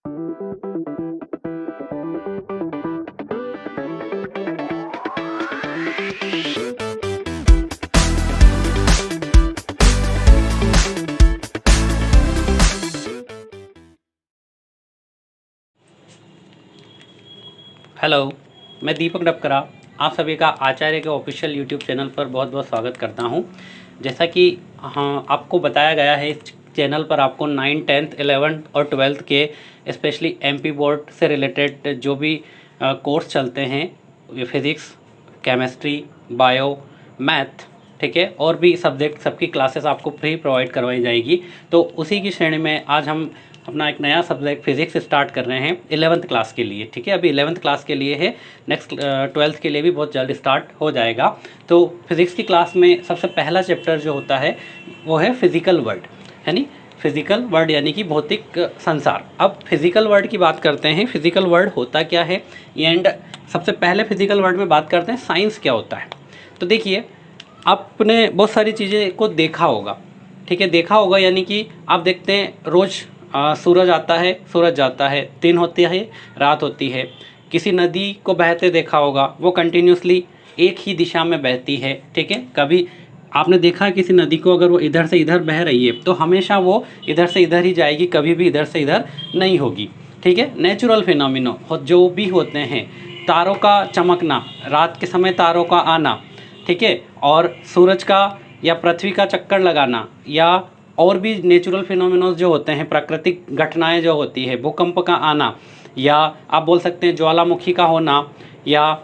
Hello, मैं दीपक डबकरा आप सभी का आचार्य के ऑफिशियल यूट्यूब चैनल पर बहुत बहुत स्वागत करता हूं। जैसा कि आपको बताया गया है, इस चैनल पर आपको 9, 10th, 11th और 12th के स्पेशली एमपी बोर्ड से रिलेटेड जो भी कोर्स चलते हैं, फिज़िक्स, केमिस्ट्री, बायो, मैथ, ठीक है, और भी सब्जेक्ट सबकी क्लासेस आपको फ्री प्रोवाइड करवाई जाएगी। तो उसी की श्रेणी में आज हम अपना एक नया सब्जेक्ट फिज़िक्स स्टार्ट कर रहे हैं 11th क्लास के लिए, ठीक है। अभी 11th क्लास के लिए है, नेक्स्ट 12th के लिए भी बहुत जल्द स्टार्ट हो जाएगा। तो फिज़िक्स की क्लास में सबसे पहला चैप्टर जो होता है वो है फिज़िकल वर्ल्ड, यानी फिज़िकल वर्ल्ड यानी कि भौतिक संसार। अब फिज़िकल वर्ल्ड की बात करते हैं, फिज़िकल वर्ल्ड होता क्या है, एंड सबसे पहले फिज़िकल वर्ल्ड में बात करते हैं साइंस क्या होता है। तो देखिए, आपने बहुत सारी चीज़ें को देखा होगा, ठीक है, देखा होगा यानी कि आप देखते हैं रोज़ सूरज आता है, सूरज जाता है, दिन होती है, रात होती है। किसी नदी को बहते देखा होगा, वो कंटिन्यूसली एक ही दिशा में बहती है, ठीक है। कभी आपने देखा है किसी नदी को, अगर वो इधर से इधर बह रही है तो हमेशा वो इधर से इधर ही जाएगी, कभी भी इधर से इधर नहीं होगी, ठीक है। नेचुरल फिनोमिनो जो भी होते हैं, तारों का चमकना, रात के समय तारों का आना, ठीक है, और सूरज का या पृथ्वी का चक्कर लगाना, या और भी नेचुरल फिनोमिनोज जो होते हैं, प्राकृतिक घटनाएं जो होती है, भूकंप का आना, या आप बोल सकते हैं ज्वालामुखी का होना, या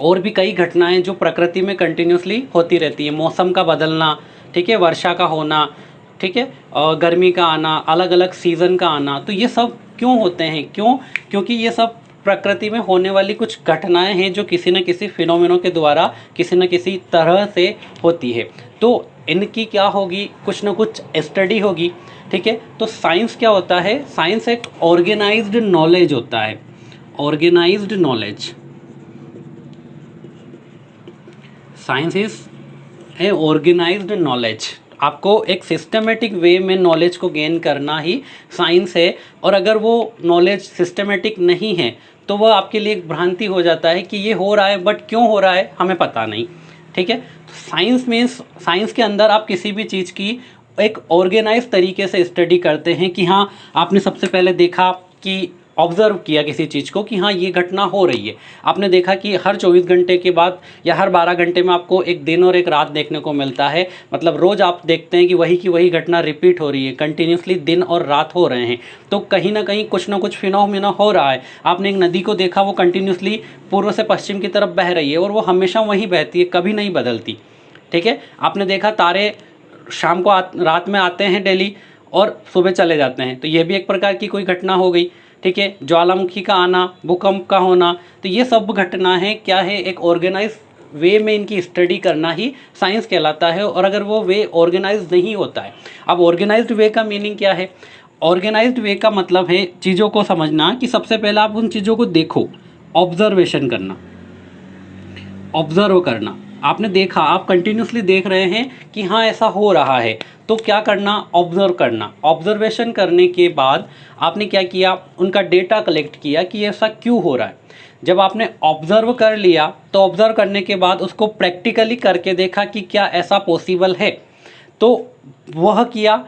और भी कई घटनाएं जो प्रकृति में कंटिन्यूसली होती रहती है, मौसम का बदलना, ठीक है, वर्षा का होना, ठीक है, और गर्मी का आना, अलग अलग सीज़न का आना। तो ये सब क्यों होते हैं, क्योंकि ये सब प्रकृति में होने वाली कुछ घटनाएं हैं जो किसी न किसी फिनोमिनो के द्वारा किसी न किसी तरह से होती है। तो इनकी क्या होगी, कुछ ना कुछ स्टडी होगी, ठीक है। तो साइंस क्या होता है, साइंस एक ऑर्गेनाइज्ड नॉलेज होता है, organised knowledge. Science is a organised knowledge. आपको एक सिस्टमेटिक वे में नॉलेज को गेन करना ही साइंस है, और अगर वो नॉलेज सिस्टमेटिक नहीं है तो वह आपके लिए एक भ्रांति हो जाता है कि ये हो रहा है, बट क्यों हो रहा है हमें पता नहीं, ठीक है। साइंस मीन्स, साइंस के अंदर आप किसी भी चीज़ की एक ऑर्गेनाइज तरीके से स्टडी करते हैं कि हाँ, आपने सबसे पहले देखा कि ऑब्ज़र्व किया किसी चीज़ को कि हाँ ये घटना हो रही है। आपने देखा कि हर 24 घंटे के बाद या हर 12 घंटे में आपको एक दिन और एक रात देखने को मिलता है, मतलब रोज़ आप देखते हैं कि वही की वही घटना रिपीट हो रही है, कंटिन्यूसली दिन और रात हो रहे हैं। तो कहीं ना कहीं कुछ ना कुछ फिनोमिना हो रहा है। आपने एक नदी को देखा, वो कंटिन्यूसली पूर्व से पश्चिम की तरफ बह रही है और वो हमेशा वहीं बहती है, कभी नहीं बदलती, ठीक है। आपने देखा तारे शाम को रात में आते हैं डेली और सुबह चले जाते हैं, तो ये भी एक प्रकार की कोई घटना हो गई, ठीक है। ज्वालामुखी का आना, भूकंप का होना, तो ये सब घटना है क्या है, एक ऑर्गेनाइज वे में इनकी स्टडी करना ही साइंस कहलाता है। और अगर वो वे ऑर्गेनाइज नहीं होता है, अब ऑर्गेनाइज्ड वे का मीनिंग क्या है, ऑर्गेनाइज्ड वे का मतलब है चीज़ों को समझना कि सबसे पहले आप उन चीज़ों को देखो, ऑब्जर्वेशन करना, ऑब्जर्व करना। आपने देखा, आप कंटिन्यूसली देख रहे हैं कि हाँ ऐसा हो रहा है, तो क्या करना, ऑब्जर्व करना। ऑब्जर्वेशन करने के बाद आपने क्या किया, उनका डेटा कलेक्ट किया कि ऐसा क्यों हो रहा है। जब आपने ऑब्जर्व कर लिया तो ऑब्जर्व करने के बाद उसको प्रैक्टिकली करके देखा कि क्या ऐसा पॉसिबल है, तो वह किया।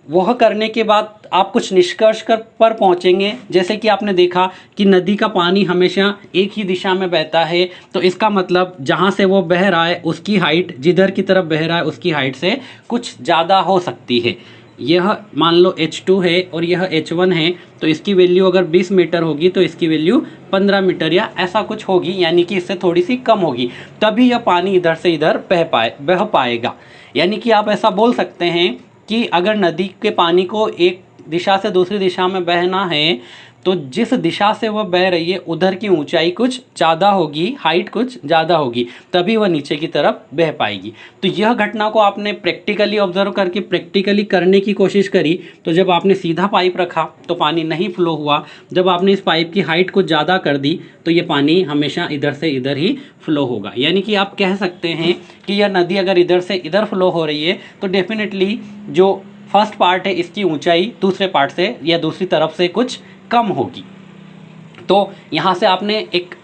वह करने के बाद आप कुछ निष्कर्ष पर पहुंचेंगे। जैसे कि आपने देखा कि नदी का पानी हमेशा एक ही दिशा में बहता है, तो इसका मतलब जहां से वो बह रहा है उसकी हाइट, जिधर की तरफ बह रहा है उसकी हाइट से कुछ ज़्यादा हो सकती है। यह मान लो h2 है और यह h1 है, तो इसकी वैल्यू अगर 20 मीटर होगी तो इसकी वैल्यू 15 मीटर या ऐसा कुछ होगी, यानी कि इससे थोड़ी सी कम होगी, तभी यह पानी इधर से इधर बह पाएगा। यानी कि आप ऐसा बोल सकते हैं कि अगर नदी के पानी को एक दिशा से दूसरी दिशा में बहना है, तो जिस दिशा से वह बह रही है उधर की ऊंचाई कुछ ज़्यादा होगी, हाइट कुछ ज़्यादा होगी, तभी वह नीचे की तरफ बह पाएगी। तो यह घटना को आपने प्रैक्टिकली ऑब्जर्व करके प्रैक्टिकली करने की कोशिश करी, तो जब आपने सीधा पाइप रखा तो पानी नहीं फ्लो हुआ। जब आपने इस पाइप की हाइट को ज़्यादा कर दी तो ये पानी हमेशा इधर से इधर ही फ्लो होगा। यानी कि आप कह सकते हैं कि यह नदी अगर इधर से इधर फ्लो हो रही है तो डेफिनेटली जो फर्स्ट पार्ट है इसकी ऊंचाई दूसरे पार्ट से या दूसरी तरफ से कुछ कम होगी। तो यहाँ से आपने एक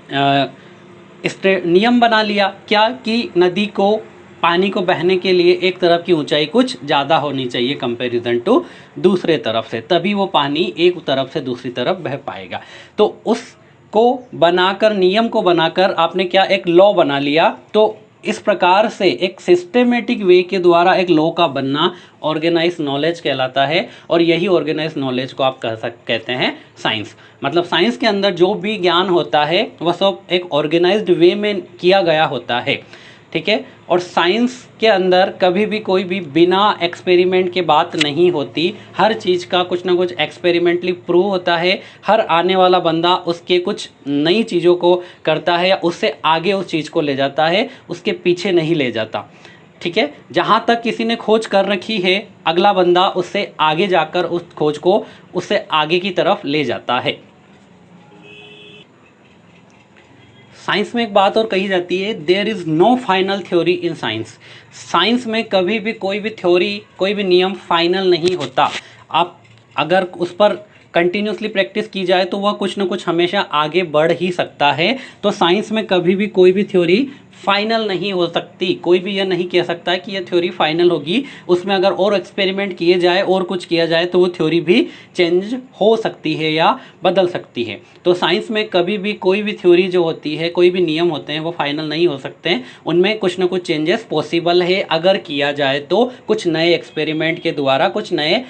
नियम बना लिया क्या कि नदी को पानी को बहने के लिए एक तरफ की ऊंचाई कुछ ज़्यादा होनी चाहिए कंपैरिजन टू दूसरे तरफ से, तभी वो पानी एक तरफ से दूसरी तरफ बह पाएगा। तो उसको बनाकर, नियम को बनाकर आपने क्या एक लॉ बना लिया। तो इस प्रकार से एक सिस्टेमेटिक वे के द्वारा एक लॉ का बनना ऑर्गेनाइज नॉलेज कहलाता है। और यही ऑर्गेनाइज नॉलेज को आप कहते हैं साइंस। मतलब साइंस के अंदर जो भी ज्ञान होता है वह सब एक ऑर्गेनाइज्ड वे में किया गया होता है, ठीक है। और साइंस के अंदर कभी भी कोई भी बिना एक्सपेरिमेंट के बात नहीं होती। हर चीज़ का कुछ ना कुछ एक्सपेरिमेंटली प्रूव होता है। हर आने वाला बंदा उसके कुछ नई चीज़ों को करता है या उससे आगे उस चीज़ को ले जाता है, उसके पीछे नहीं ले जाता, ठीक है। जहाँ तक किसी ने खोज कर रखी है अगला बंदा उससे आगे जाकर उस खोज को उससे आगे की तरफ ले जाता है। साइंस में एक बात और कही जाती है, there is no final theory in science. Science में कभी भी कोई भी थ्योरी, कोई भी नियम फाइनल नहीं होता। आप अगर उस पर कंटिन्यूसली प्रैक्टिस की जाए तो वह कुछ ना कुछ हमेशा आगे बढ़ ही सकता है। तो साइंस में कभी भी कोई भी थ्योरी फाइनल नहीं हो सकती। कोई भी यह नहीं कह सकता है कि यह थ्योरी फाइनल होगी। उसमें अगर और एक्सपेरिमेंट किए जाए और कुछ किया जाए तो वो थ्योरी भी चेंज हो सकती है या बदल सकती है। तो साइंस में कभी भी कोई भी थ्योरी जो होती है, कोई भी नियम होते हैं, वो फाइनल नहीं हो सकते हैं। उनमें कुछ ना कुछ चेंजेस पॉसिबल है अगर किया जाए तो। कुछ नए एक्सपेरिमेंट के द्वारा, कुछ नए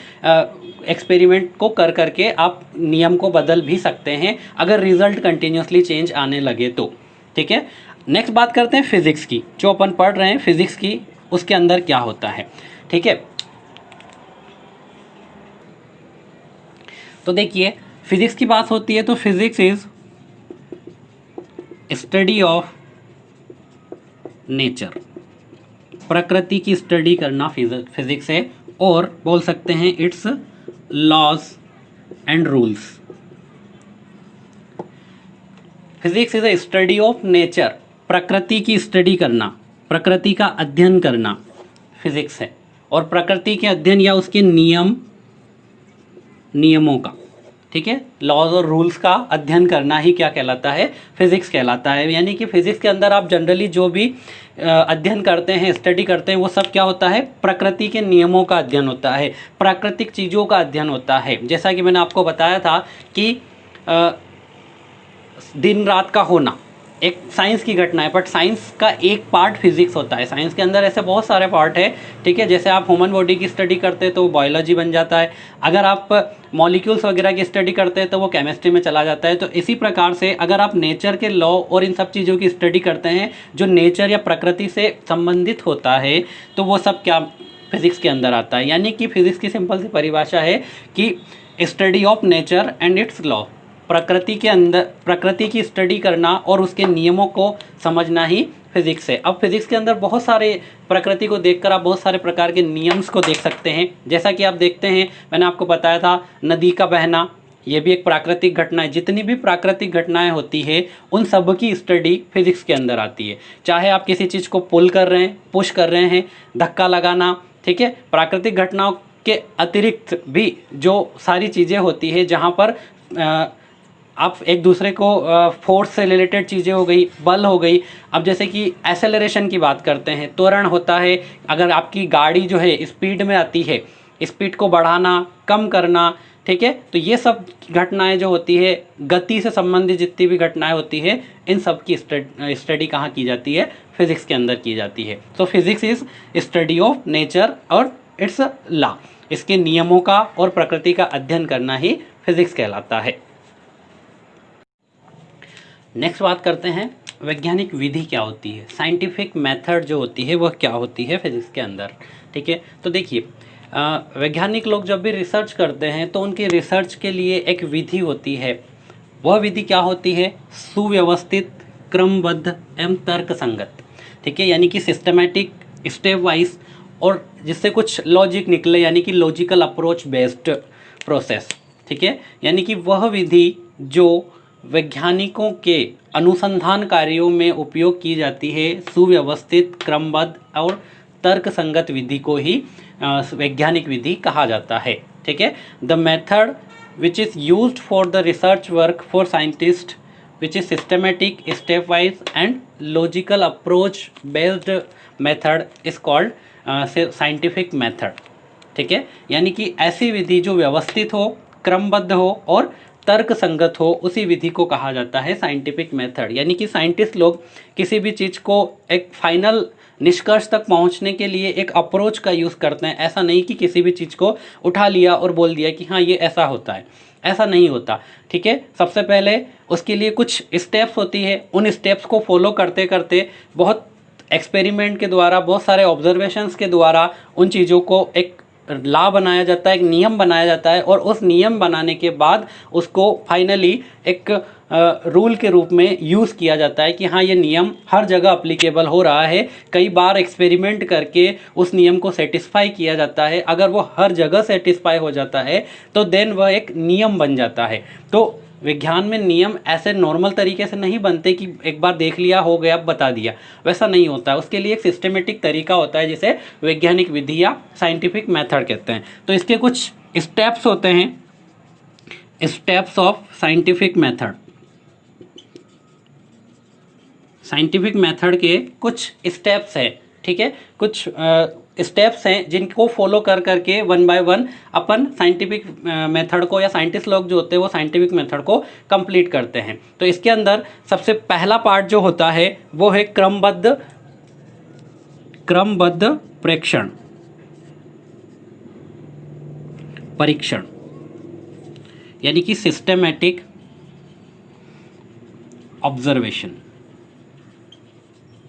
एक्सपेरिमेंट को कर करके आप नियम को बदल भी सकते हैं अगर रिजल्ट कंटिन्यूसली चेंज आने लगे तो, ठीक है। नेक्स्ट बात करते हैं फिजिक्स की। जो अपन पढ़ रहे हैं फिजिक्स की, उसके अंदर क्या होता है, ठीक है। तो देखिए फिजिक्स की बात होती है तो physics is study of nature. प्रकृति की स्टडी करना फिजिक्स है। और बोल सकते हैं it's laws and rules. Physics is a study of nature. प्रकृति की स्टडी करना, प्रकृति का अध्ययन करना फिजिक्स है। और प्रकृति के अध्ययन या उसके नियमों का, ठीक है, लॉज और रूल्स का अध्ययन करना ही क्या कहलाता है, फिजिक्स कहलाता है। यानी कि फिजिक्स के अंदर आप जनरली जो भी अध्ययन करते हैं, स्टडी करते हैं, वो सब क्या होता है, प्रकृति के नियमों का अध्ययन होता है, प्राकृतिक चीज़ों का अध्ययन होता है। जैसा कि मैंने आपको बताया था कि दिन रात का होना एक साइंस की घटना है, बट साइंस का एक पार्ट फिजिक्स होता है। साइंस के अंदर ऐसे बहुत सारे पार्ट है, ठीक है। जैसे आप ह्यूमन बॉडी की स्टडी करते हैं तो बायोलॉजी बन जाता है। अगर आप मॉलिक्यूल्स वगैरह की स्टडी करते हैं तो वो केमिस्ट्री में चला जाता है। तो इसी प्रकार से अगर आप नेचर के लॉ और इन सब चीज़ों की स्टडी करते हैं जो नेचर या प्रकृति से संबंधित होता है, तो वो सब क्या फिजिक्स के अंदर आता है। यानी कि फिजिक्स की सिंपल सी परिभाषा है कि study of nature and it's law. प्रकृति के अंदर, प्रकृति की स्टडी करना और उसके नियमों को समझना ही फिजिक्स है। अब फिजिक्स के अंदर बहुत सारे, प्रकृति को देखकर आप बहुत सारे प्रकार के नियम्स को देख सकते हैं। जैसा कि आप देखते हैं, मैंने आपको बताया था नदी का बहना, ये भी एक प्राकृतिक घटना है। जितनी भी प्राकृतिक घटनाएं होती है उन सब की स्टडी फिजिक्स के अंदर आती है। चाहे आप किसी चीज़ को पुल कर रहे हैं, पुश कर रहे हैं, धक्का लगाना, ठीक है। प्राकृतिक घटनाओं के अतिरिक्त भी जो सारी चीज़ें होती है जहाँ पर आप एक दूसरे को फोर्स से रिलेटेड चीज़ें हो गई, बल हो गई। अब जैसे कि एक्सेलरेशन की बात करते हैं, त्वरण होता है। अगर आपकी गाड़ी जो है स्पीड में आती है, स्पीड को बढ़ाना, कम करना, ठीक है। तो ये सब घटनाएं जो होती है, गति से संबंधित जितनी भी घटनाएं होती है, इन सब की स्टडी कहाँ की जाती है, फिजिक्स के अंदर की जाती है। तो physics is study of nature और इट्स लॉ। इसके नियमों का और प्रकृति का अध्ययन करना ही फिजिक्स कहलाता है। नेक्स्ट बात करते हैं वैज्ञानिक विधि क्या होती है, साइंटिफिक मेथड जो होती है वह क्या होती है फिजिक्स के अंदर, ठीक है। तो देखिए वैज्ञानिक लोग जब भी रिसर्च करते हैं तो उनकी रिसर्च के लिए एक विधि होती है। वह विधि क्या होती है, सुव्यवस्थित, क्रमबद्ध एवं तर्क संगत, ठीक है। यानी कि सिस्टमेटिक, स्टेप वाइज, और जिससे कुछ लॉजिक निकले, यानी कि लॉजिकल अप्रोच बेस्ड प्रोसेस, ठीक है। यानी कि वह विधि जो वैज्ञानिकों के अनुसंधान कार्यों में उपयोग की जाती है, सुव्यवस्थित, क्रमबद्ध और तर्क संगत विधि को ही वैज्ञानिक विधि कहा जाता है। ठीक है, the method which is used for the research work for scientist which is systematic, step wise and logical approach based method is called scientific method. ठीक है, यानी कि ऐसी विधि जो व्यवस्थित हो, क्रमबद्ध हो और तर्क संगत हो, उसी विधि को कहा जाता है साइंटिफिक मेथड। यानी कि साइंटिस्ट लोग किसी भी चीज़ को एक फाइनल निष्कर्ष तक पहुंचने के लिए एक अप्रोच का यूज़ करते हैं। ऐसा नहीं कि किसी भी चीज़ को उठा लिया और बोल दिया कि हाँ ये ऐसा होता है, ऐसा नहीं होता। ठीक है, सबसे पहले उसके लिए कुछ स्टेप्स होती है, उन स्टेप्स को फॉलो करते करते बहुत एक्सपेरिमेंट के द्वारा, बहुत सारे ऑब्जर्वेशंस के द्वारा उन चीज़ों को एक लॉ बनाया जाता है, एक नियम बनाया जाता है और उस नियम बनाने के बाद उसको फाइनली एक रूल के रूप में यूज़ किया जाता है कि हाँ ये नियम हर जगह अप्लीकेबल हो रहा है। कई बार एक्सपेरिमेंट करके उस नियम को सेटिस्फाई किया जाता है। अगर वो हर जगह सेटिस्फाई हो जाता है तो देन वह एक नियम बन जाता है। तो विज्ञान में नियम ऐसे नॉर्मल तरीके से नहीं बनते कि एक बार देख लिया हो गया बता दिया, वैसा नहीं होता है। उसके लिए एक सिस्टमेटिक तरीका होता है जिसे वैज्ञानिक विधि या साइंटिफिक मेथड कहते हैं। तो इसके कुछ स्टेप्स होते हैं, steps of scientific method. Scientific method के कुछ स्टेप्स हैं। ठीक है, कुछ स्टेप्स हैं जिनको फॉलो कर करके one by one upon scientific method को, या साइंटिस्ट लोग जो होते हैं वो साइंटिफिक मेथड को कंप्लीट करते हैं। तो इसके अंदर सबसे पहला पार्ट जो होता है वो है क्रमबद्ध प्रेक्षण परीक्षण, यानी कि सिस्टमैटिक ऑब्जर्वेशन,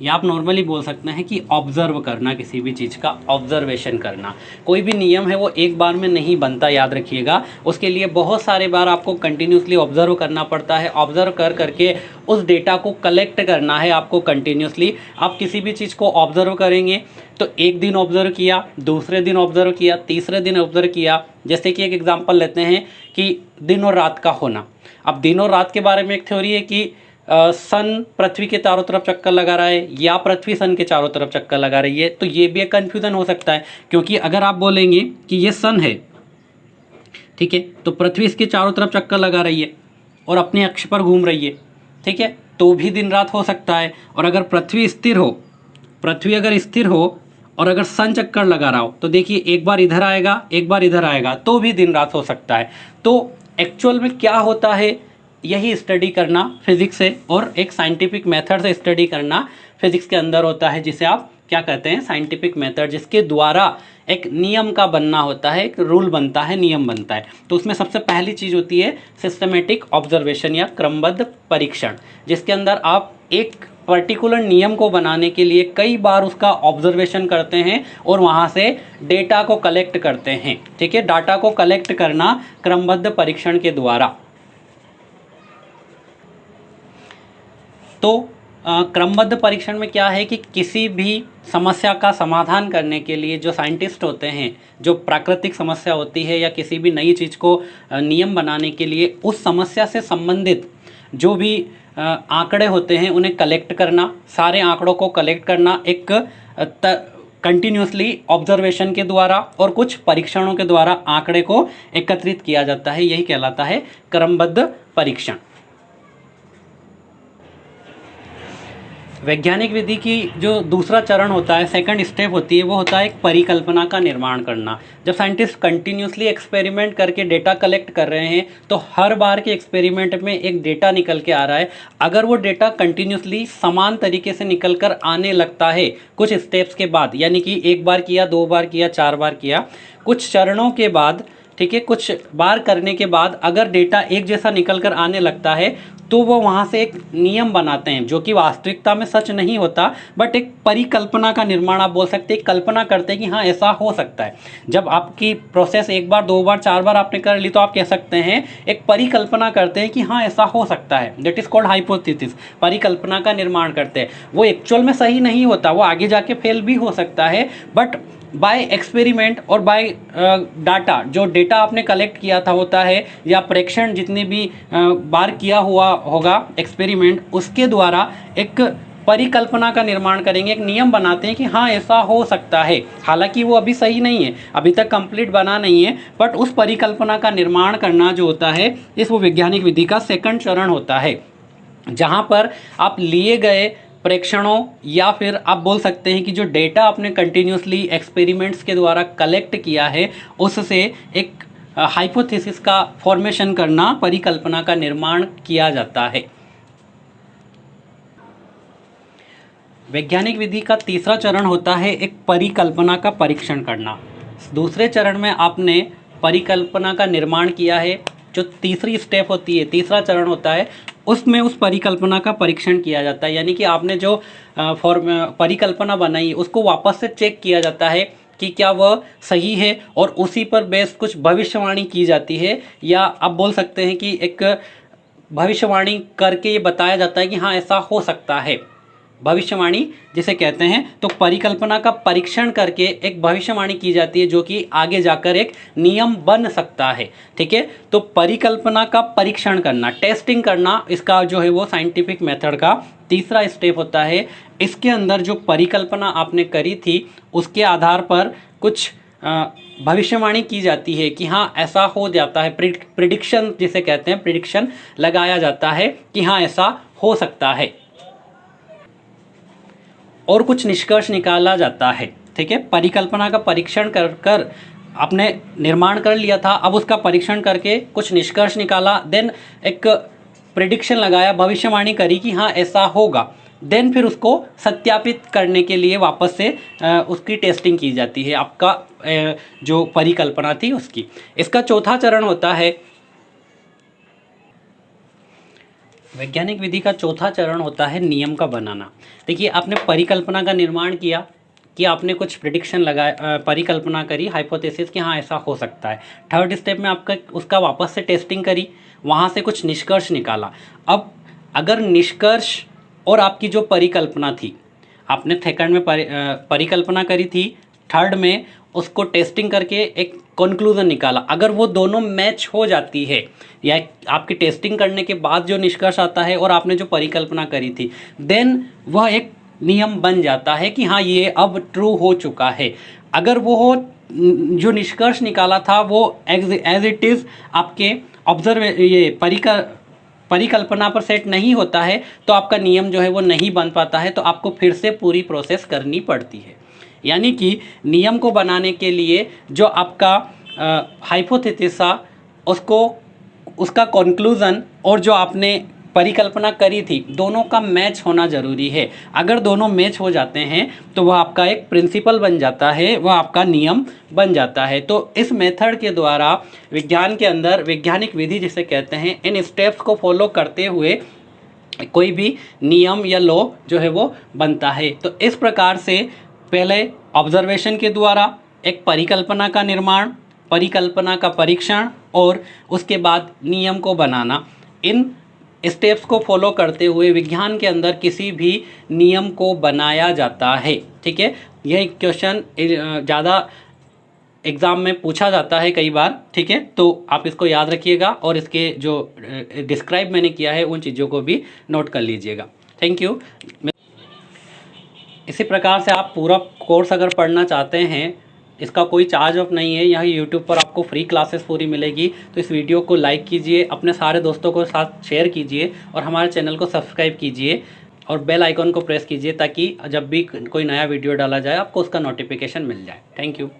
या आप नॉर्मली बोल सकते हैं कि ऑब्जर्व करना, किसी भी चीज़ का ऑब्जर्वेशन करना। कोई भी नियम है वो एक बार में नहीं बनता, याद रखिएगा। उसके लिए बहुत सारे बार आपको कंटिन्यूसली ऑब्जर्व करना पड़ता है। ऑब्जर्व कर करके उस डेटा को कलेक्ट करना है आपको कंटिन्यूसली। आप किसी भी चीज़ को ऑब्जर्व करेंगे तो एक दिन ऑब्जर्व किया, दूसरे दिन ऑब्जर्व किया, तीसरे दिन ऑब्जर्व किया। जैसे कि एक एग्जाम्पल लेते हैं कि दिन और रात का होना। अब दिन और रात के बारे में एक थ्योरी है कि सन पृथ्वी के चारों तरफ चक्कर लगा रहा है या पृथ्वी सन के चारों तरफ चक्कर लगा रही है। तो ये भी एक कन्फ्यूज़न हो सकता है, क्योंकि अगर आप बोलेंगे कि ये सन है, ठीक है, तो पृथ्वी इसके चारों तरफ चक्कर लगा रही है और अपने अक्ष पर घूम रही है, ठीक है, तो भी दिन रात हो सकता है। और अगर पृथ्वी स्थिर हो, पृथ्वी अगर स्थिर हो और अगर सन चक्कर लगा रहा हो तो देखिए एक बार इधर आएगा, एक बार इधर आएगा, तो भी दिन रात हो सकता है। तो एक्चुअल में क्या होता है, यही स्टडी करना फिजिक्स से, और एक साइंटिफिक मेथड से स्टडी करना फिजिक्स के अंदर होता है, जिसे आप क्या कहते हैं, साइंटिफिक मेथड, जिसके द्वारा एक नियम का बनना होता है, एक रूल बनता है, नियम बनता है। तो उसमें सबसे पहली चीज़ होती है सिस्टमेटिक ऑब्जर्वेशन या क्रमबद्ध परीक्षण, जिसके अंदर आप एक पर्टिकुलर नियम को बनाने के लिए कई बार उसका ऑब्जर्वेशन करते हैं और वहाँ से डेटा को कलेक्ट करते हैं। ठीक है, डाटा को कलेक्ट करना क्रमबद्ध परीक्षण के द्वारा। तो क्रमबद्ध परीक्षण में क्या है कि किसी भी समस्या का समाधान करने के लिए जो साइंटिस्ट होते हैं, जो प्राकृतिक समस्या होती है या किसी भी नई चीज़ को नियम बनाने के लिए उस समस्या से संबंधित जो भी आंकड़े होते हैं उन्हें कलेक्ट करना, सारे आंकड़ों को कलेक्ट करना एक कंटिन्यूसली ऑब्जर्वेशन के द्वारा और कुछ परीक्षणों के द्वारा आंकड़े को एकत्रित किया जाता है, यही कहलाता है क्रमबद्ध परीक्षण। वैज्ञानिक विधि की जो दूसरा चरण होता है, सेकंड स्टेप होती है, वो होता है एक परिकल्पना का निर्माण करना। जब साइंटिस्ट कंटिन्यूसली एक्सपेरिमेंट करके डेटा कलेक्ट कर रहे हैं तो हर बार के एक्सपेरिमेंट में एक डेटा निकल के आ रहा है। अगर वो डेटा कंटिन्यूसली समान तरीके से निकल कर आने लगता है कुछ स्टेप्स के बाद, यानी कि एक बार किया, दो बार किया, चार बार किया, कुछ चरणों के बाद, ठीक है, कुछ बार करने के बाद अगर डेटा एक जैसा निकल कर आने लगता है तो वो वहाँ से एक नियम बनाते हैं, जो कि वास्तविकता में सच नहीं होता, बट एक परिकल्पना का निर्माण आप बोल सकते हैं, कल्पना करते हैं कि हाँ ऐसा हो सकता है। जब आपकी प्रोसेस एक बार, दो बार, चार बार आपने कर ली तो आप कह सकते हैं एक परिकल्पना करते हैं कि हाँ ऐसा हो सकता है, दैट इज़ कॉल्ड हाइपोथेसिस। परिकल्पना का निर्माण करते हैं, वो एक्चुअल में सही नहीं होता, वो आगे जाके फेल भी हो सकता है, बट बाय एक्सपेरिमेंट और बाय डाटा, जो डेटा आपने कलेक्ट किया था होता है या प्रेक्षण जितने भी बार किया हुआ होगा एक्सपेरिमेंट, उसके द्वारा एक परिकल्पना का निर्माण करेंगे, एक नियम बनाते हैं कि हाँ ऐसा हो सकता है। हालांकि वो अभी सही नहीं है, अभी तक कंप्लीट बना नहीं है, बट उस परिकल्पना का निर्माण करना जो होता है इस वो वैज्ञानिक विधि का सेकंड चरण होता है, जहाँ पर आप लिए गए प्रेक्षणों या फिर आप बोल सकते हैं कि जो डेटा आपने कंटिन्यूसली एक्सपेरिमेंट्स के द्वारा कलेक्ट किया है उससे एक हाइपोथेसिस का फॉर्मेशन करना, परिकल्पना का निर्माण किया जाता है। वैज्ञानिक विधि का तीसरा चरण होता है एक परिकल्पना का परीक्षण करना। दूसरे चरण में आपने परिकल्पना का निर्माण किया है, जो तीसरी स्टेप होती है, तीसरा चरण होता है, उसमें उस परिकल्पना का परीक्षण किया जाता है। यानी कि आपने जो परिकल्पना बनाई उसको वापस से चेक किया जाता है कि क्या वह सही है, और उसी पर बेस्ड कुछ भविष्यवाणी की जाती है, या आप बोल सकते हैं कि एक भविष्यवाणी करके ये बताया जाता है कि हाँ ऐसा हो सकता है। भविष्यवाणी जिसे कहते हैं, तो परिकल्पना का परीक्षण करके एक भविष्यवाणी की जाती है जो कि आगे जाकर एक नियम बन सकता है। ठीक है, तो परिकल्पना का परीक्षण करना, टेस्टिंग करना, इसका जो है वो साइंटिफिक मेथड का तीसरा स्टेप होता है। इसके अंदर जो परिकल्पना आपने करी थी उसके आधार पर कुछ भविष्यवाणी की जाती है कि हाँ ऐसा हो जाता है, प्रिडिक्शन जिसे कहते हैं, प्रिडिक्शन लगाया जाता है कि हाँ ऐसा हो सकता है, और कुछ निष्कर्ष निकाला जाता है। ठीक है, परिकल्पना का परीक्षण कर कर आपने निर्माण कर लिया था, अब उसका परीक्षण करके कुछ निष्कर्ष निकाला, देन एक प्रेडिक्शन लगाया, भविष्यवाणी करी कि हाँ ऐसा होगा, देन फिर उसको सत्यापित करने के लिए वापस से उसकी टेस्टिंग की जाती है, आपका जो परिकल्पना थी उसकी। इसका चौथा चरण होता है, वैज्ञानिक विधि का चौथा चरण होता है नियम का बनाना। देखिए, आपने परिकल्पना का निर्माण किया कि आपने कुछ प्रिडिक्शन लगाया, परिकल्पना करी, हाइपोथेसिस कि हाँ ऐसा हो सकता है। थर्ड स्टेप में आपका उसका वापस से टेस्टिंग करी, वहाँ से कुछ निष्कर्ष निकाला। अब अगर निष्कर्ष और आपकी जो परिकल्पना थी, आपने सेकंड में परिकल्पना करी थी, थर्ड में उसको टेस्टिंग करके एक कंक्लूजन निकाला, अगर वो दोनों मैच हो जाती है, या आपकी टेस्टिंग करने के बाद जो निष्कर्ष आता है और आपने जो परिकल्पना करी थी, देन वह एक नियम बन जाता है कि हाँ ये अब ट्रू हो चुका है। अगर वो हो जो निष्कर्ष निकाला था वो एज इट इज़ आपके परिकल्पना पर सेट नहीं होता है, तो आपका नियम जो है वो नहीं बन पाता है, तो आपको फिर से पूरी प्रोसेस करनी पड़ती है। यानी कि नियम को बनाने के लिए जो आपका हाइपोथेसिस था उसको, उसका कंक्लूजन और जो आपने परिकल्पना करी थी, दोनों का मैच होना ज़रूरी है। अगर दोनों मैच हो जाते हैं तो वह आपका एक प्रिंसिपल बन जाता है, वह आपका नियम बन जाता है। तो इस मेथड के द्वारा विज्ञान के अंदर, वैज्ञानिक विधि जिसे कहते हैं, इन स्टेप्स को फॉलो करते हुए कोई भी नियम या लॉ जो है वो बनता है। तो इस प्रकार से पहले ऑब्जर्वेशन के द्वारा एक परिकल्पना का निर्माण, परिकल्पना का परीक्षण और उसके बाद नियम को बनाना, इन स्टेप्स को फॉलो करते हुए विज्ञान के अंदर किसी भी नियम को बनाया जाता है। ठीक है, यह क्वेश्चन ज़्यादा एग्ज़ाम में पूछा जाता है कई बार। ठीक है, तो आप इसको याद रखिएगा और इसके जो डिस्क्राइब मैंने किया है उन चीज़ों को भी नोट कर लीजिएगा। Thank you. इसी प्रकार से आप पूरा कोर्स अगर पढ़ना चाहते हैं, इसका कोई चार्ज ऑफ नहीं है, यहाँ यूट्यूब पर आपको फ्री क्लासेस पूरी मिलेगी। तो इस वीडियो को लाइक कीजिए, अपने सारे दोस्तों को साथ शेयर कीजिए और हमारे चैनल को सब्सक्राइब कीजिए और बेल आइकॉन को प्रेस कीजिए ताकि जब भी कोई नया वीडियो डाला जाए आपको उसका नोटिफिकेशन मिल जाए। Thank you.